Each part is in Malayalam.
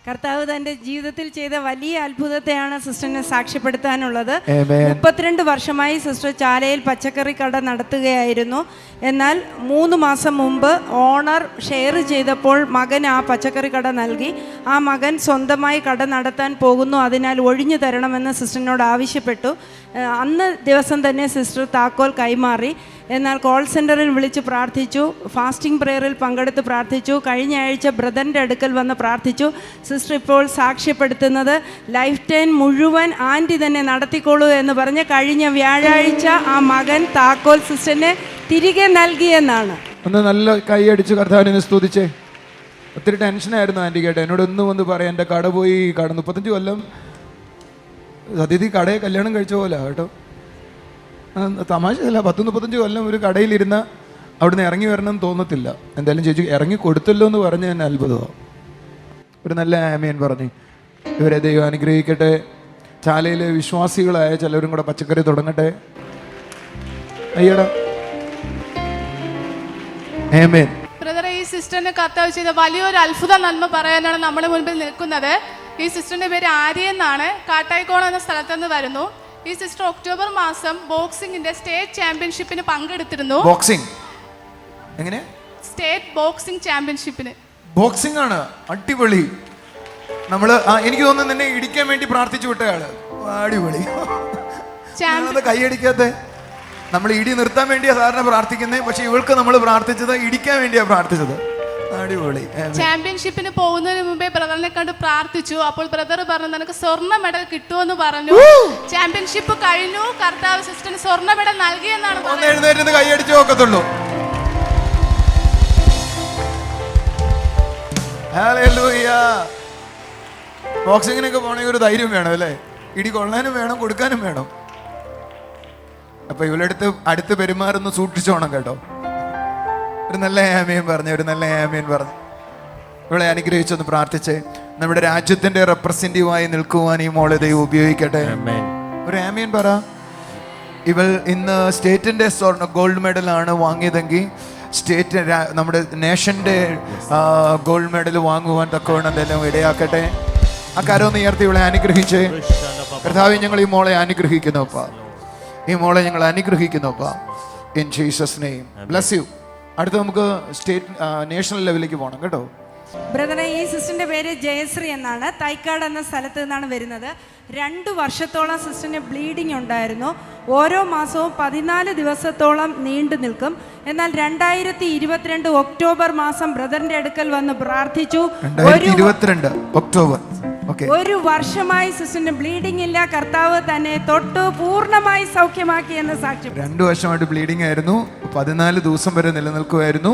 കർത്താവ് തൻ്റെ ജീവിതത്തിൽ ചെയ്ത വലിയ അത്ഭുതത്തെയാണ് സിസ്റ്ററിനെ സാക്ഷ്യപ്പെടുത്താനുള്ളത്. 32 വർഷമായി സിസ്റ്റർ ചാലയിൽ പച്ചക്കറി കട നടത്തുകയായിരുന്നു. എന്നാൽ 3 മാസം മുമ്പ് ഓണർ ഷെയർ ചെയ്തപ്പോൾ മകൻ ആ പച്ചക്കറി കട നൽകി. ആ മകൻ സ്വന്തമായി കട നടത്താൻ പോകുന്നു, അതിനാൽ ഒഴിഞ്ഞു തരണമെന്ന് സിസ്റ്ററിനോട് ആവശ്യപ്പെട്ടു. അന്ന് ദിവസം തന്നെ സിസ്റ്റർ താക്കോൽ കൈമാറി. എന്നാൽ കോൾ സെൻറ്ററിൽ വിളിച്ച് പ്രാർത്ഥിച്ചു, ഫാസ്റ്റിംഗ് പ്രെയറിൽ പങ്കെടുത്ത് പ്രാർത്ഥിച്ചു. കഴിഞ്ഞ ആഴ്ച ബ്രദറിൻ്റെ അടുക്കൽ വന്ന് പ്രാർത്ഥിച്ചു. സിസ്റ്റർ ഇപ്പോൾ സാക്ഷ്യപ്പെടുത്തുന്നത് ലൈഫ് ടൈം മുഴുവൻ ആൻറ്റി തന്നെ നടത്തിക്കോളൂ എന്ന് പറഞ്ഞ് കഴിഞ്ഞ വ്യാഴാഴ്ച ആ മകൻ താക്കോൽ സിസ്റ്ററിനെ തിരികെ നൽകിയെന്നാണ്. ഒന്ന് നല്ല കൈയടിച്ച് കർത്താവിനെ സ്തുതിച്ചേ. ഒത്തിരി ടെൻഷനായിരുന്നു ആൻറ്റി കേട്ടോ. എന്നോട് ഒന്നും വന്ന് പറയാം, എൻ്റെ കട പോയി 35 കൊല്ലം സത്യത്തിൽ കടയെ കല്യാണം കഴിച്ച പോലെ കേട്ടോ. തമാശയല്ല, 35 കൊല്ലം ഒരു കടയിലിരുന്ന അവിടുന്ന് ഇറങ്ങി വരണം എന്ന് തോന്നത്തില്ല. എന്തായാലും ചേച്ചി ഇറങ്ങി കൊടുത്തല്ലോ എന്ന് പറഞ്ഞ് തന്നെ അത്ഭുതമാണ്. ഒരു നല്ല ആമേൻ പറഞ്ഞ് ഇവരെ ദൈവം അനുഗ്രഹിക്കട്ടെ. ചാലയിലെ വിശ്വാസികളായ ചിലവരും കൂടെ പച്ചക്കറി തുടങ്ങട്ടെ. അയ്യടാ ആമേൻ. ബ്രദറെ, ഈ സിസ്റ്ററിന് കർത്താവ് ചെയ്ത വലിയൊരു അത്ഭുത നന്മ പറയാനാണ് നമ്മുടെ മുൻപിൽ നിൽക്കുന്നത്. ഈ സിസ്റ്ററിന്റെ പേര് ആര്യ എന്നാണ്. കാട്ടായിക്കോണം എന്ന സ്ഥലത്ത് നിന്ന് വരുന്നു. ഈ സിസ്റ്റർ ഒക്ടോബർ മാസം ബോക്സിംഗിന്റെ സ്റ്റേറ്റ് ചാമ്പ്യൻഷിപ്പിന് പങ്കെടുത്തിരുന്നു. ബോക്സിംഗ് എങ്ങനെ? State boxing ചാമ്പ്യൻഷിപ്പിന്. ബോക്സിംഗ് ആണ്, അടിപൊളി. നമ്മള് എനിക്ക് തോന്നുന്നു നിന്നെ ഇടിക്കാൻ വേണ്ടി പ്രാർത്ഥിച്ചു വിട്ടയാള്. അടിപൊളി. കൈയടിക്കാത്ത നമ്മൾ ഇടി നിർത്താൻ വേണ്ടിയാ സാറിന് പ്രാർത്ഥിക്കുന്നത്. പക്ഷെ ഇവൾക്ക് നമ്മൾ പ്രാർത്ഥിച്ചത് ഇടിക്കാൻ വേണ്ടിയാ പ്രാർത്ഥിച്ചത്. അടിപൊളി. ചാമ്പ്യൻഷിപ്പിന് പോകുന്നതിന് മുമ്പേ ബ്രദറിനെ കണ്ട് പ്രാർത്ഥിച്ചു. അപ്പോൾ ബ്രദർ പറഞ്ഞു നിനക്ക് സ്വർണ്ണ മെഡൽ കിട്ടുമെന്ന് പറഞ്ഞു. ചാമ്പ്യൻഷിപ്പ് കഴിഞ്ഞു, കർത്താവ് സിസ്റ്ററിന് സ്വർണ്ണ മെഡൽ നൽകിയെന്നാണ്. ഒന്ന് എഴുന്നേറ്റ് കൈയടിച്ചു നോക്കത്തുള്ളൂ. ബോക്സിങ്ങിനൊക്കെ പോണെങ്കിൽ ഒരു ധൈര്യം വേണം അല്ലേ? ഇടി കൊള്ളാനും വേണം, കൊടുക്കാനും വേണം. അപ്പൊ ഇവളെടുത്ത് അടുത്ത് പെരുമാറുന്ന സൂക്ഷിച്ചോണം കേട്ടോ. ഒരു നല്ല ആമേൻ പറഞ്ഞു, ഒരു നല്ല ആമേൻ പറഞ്ഞു. ഇവളെ അനുഗ്രഹിച്ചൊന്ന് പ്രാർത്ഥിച്ച് നമ്മുടെ രാജ്യത്തിന്റെ റെപ്രസെന്റീവായി നിൽക്കുവാൻ ഈ മോളെ ദൈവം ഉപയോഗിക്കട്ടെ. ഒരു ആമേൻ പറ. ഇവൾ ഇന്ന് സ്റ്റേറ്റിന്റെ ഗോൾഡ് മെഡലാണ് വാങ്ങിയതെങ്കിൽ സ്റ്റേറ്റ് നമ്മുടെ നേഷന്റെ ഗോൾഡ് മെഡൽ വാങ്ങുവാൻ തക്കവണ്ണം എന്തെല്ലാം ഇടയാക്കട്ടെ. ആ കരമൊന്ന് ഉയർത്തി ഇവളെ അനുഗ്രഹിച്ച് കർത്താവേ, ഞങ്ങൾ ഈ മോളെ അനുഗ്രഹിക്കുന്നപ്പാ, ഈ മോളെ ഞങ്ങൾ അനുഗ്രഹിക്കുന്നപ്പാ. In Jesus name bless you. അടുത്ത നമുക്ക് സ്റ്റേറ്റ് നാഷണൽ ലെവലിലേക്ക് പോകണം കേട്ടോ. ബ്രദറെ, ഈ സിസ്റ്ററിന്റെ പേര് ജയശ്രീ എന്നാണ്. തൈക്കാട് എന്ന സ്ഥലത്ത് നിന്നാണ് വരുന്നത്. 2 വർഷത്തോളം സിസ്റ്ററിന് ബ്ലീഡിംഗ് ഉണ്ടായിരുന്നു. ഓരോ മാസവും 14 ദിവസത്തോളം നീണ്ടു നിൽക്കും. എന്നാൽ 2022 ഒക്ടോബർ മാസം ബ്രദറിന്റെ അടുക്കൽ വന്ന് പ്രാർത്ഥിച്ചു. 2022 ഒക്ടോബർ. ഒരു വർഷമായി സിസ്റ്ററിന് ബ്ലീഡിംഗ് ഇല്ല. കർത്താവ് തന്നെ തൊട്ട് പൂർണ്ണമായി സൗഖ്യമാക്കി എന്ന് സാക്ഷ്യം. 2 വർഷമായിട്ട് ബ്ലീഡിംഗ് ആയിരുന്നു. 14 ദിവസം വരെ നിലനിൽക്കുമായിരുന്നു.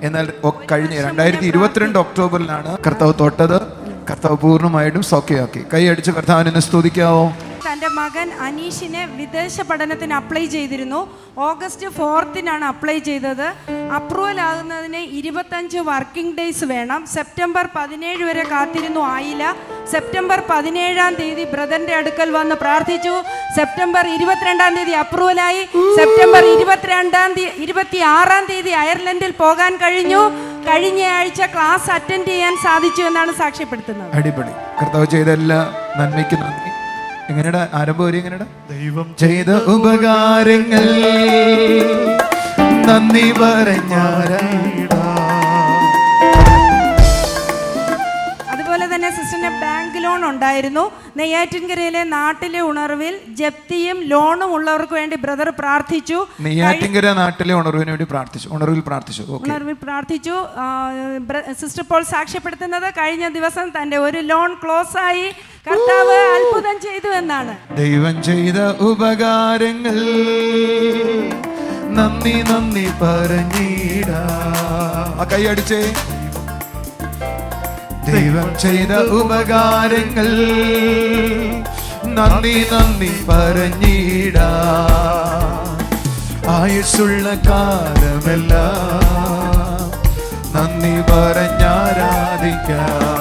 എന്നാൽ കഴിഞ്ഞ 2022 ഒക്ടോബറിലാണ് കർത്താവ് തൊട്ടത്. കർത്താവ് പൂർണ്ണമായിട്ടും സൗഖ്യമാക്കി. കൈയടിച്ച് കർത്താവിനെ സ്തുതിക്കാവോ? തൻ്റെ മകൻ അനീഷിനെ വിദേശ പഠനത്തിന് അപ്ലൈ ചെയ്തിരുന്നു. ഓഗസ്റ്റ് 4 അപ്ലൈ ചെയ്തത്. അപ്രൂവൽ ആകുന്നതിന് 25 വർക്കിംഗ് ഡേയ്സ് വേണം. സെപ്റ്റംബർ 17 വരെ കാത്തിരുന്നു, ആയില്ല. സെപ്റ്റംബർ 17 ബ്രദറിന്റെ അടുക്കൽ വന്ന് പ്രാർത്ഥിച്ചു. സെപ്റ്റംബർ 22 അപ്രൂവലായി. സെപ്റ്റംബർ 26 അയർലൻഡിൽ പോകാൻ കഴിഞ്ഞു. കഴിഞ്ഞ ആഴ്ച ക്ലാസ് അറ്റൻഡ് ചെയ്യാൻ സാധിച്ചു എന്നാണ് സാക്ഷ്യപ്പെടുത്തുന്നത്. അടിപൊളി. കർത്താവ് ചെയ്ത എല്ലാ നന്മയ്ക്ക് നന്ദി. എങ്ങനെയാ ആരംഭം? ഒരു എങ്ങനെയാ? ദൈവം ചെയ്ത ഉപകാരങ്ങൾ നന്ദി പറഞ്ഞാരാ. അതുപോലെ തന്നെ സിസ്റ്ററിന് ബാങ്ക് ലോൺ ഉണ്ടായിരുന്നു. നെയ്യാറ്റിൻകരയിലെ നാട്ടിലെ ഉണർവിൽ ജപ്തിയും ലോണും ഉള്ളവർക്ക് വേണ്ടി ബ്രദർ പ്രാർത്ഥിച്ചു. നെയ്യാറ്റിൻകര നാട്ടിലെ ഉണർവിന് വേണ്ടി പ്രാർത്ഥിച്ചു. ഉണർവിൽ പ്രാർത്ഥിച്ചു. സിസ്റ്റർ ഇപ്പോൾ സാക്ഷ്യപ്പെടുത്തുന്നത് കഴിഞ്ഞ ദിവസം തന്റെ ഒരു ലോൺ ക്ലോസ് ആയി. കർത്താവ് അത്ഭുതം ചെയ്തു എന്നാണ്. ദൈവം ചെയ്ത ഉപകാരങ്ങൾ നന്ദി നന്ദി പറഞ്ഞിടാ. കൈയടിച്ചേ. ദൈവം ചെയ്ത ഉപകാരങ്ങൾ നന്ദി നന്ദി പറഞ്ഞിടാ. ആയുസ്സുള്ള കാലമെല്ലാം നന്ദി പറഞ്ഞാരാധിക്കാം.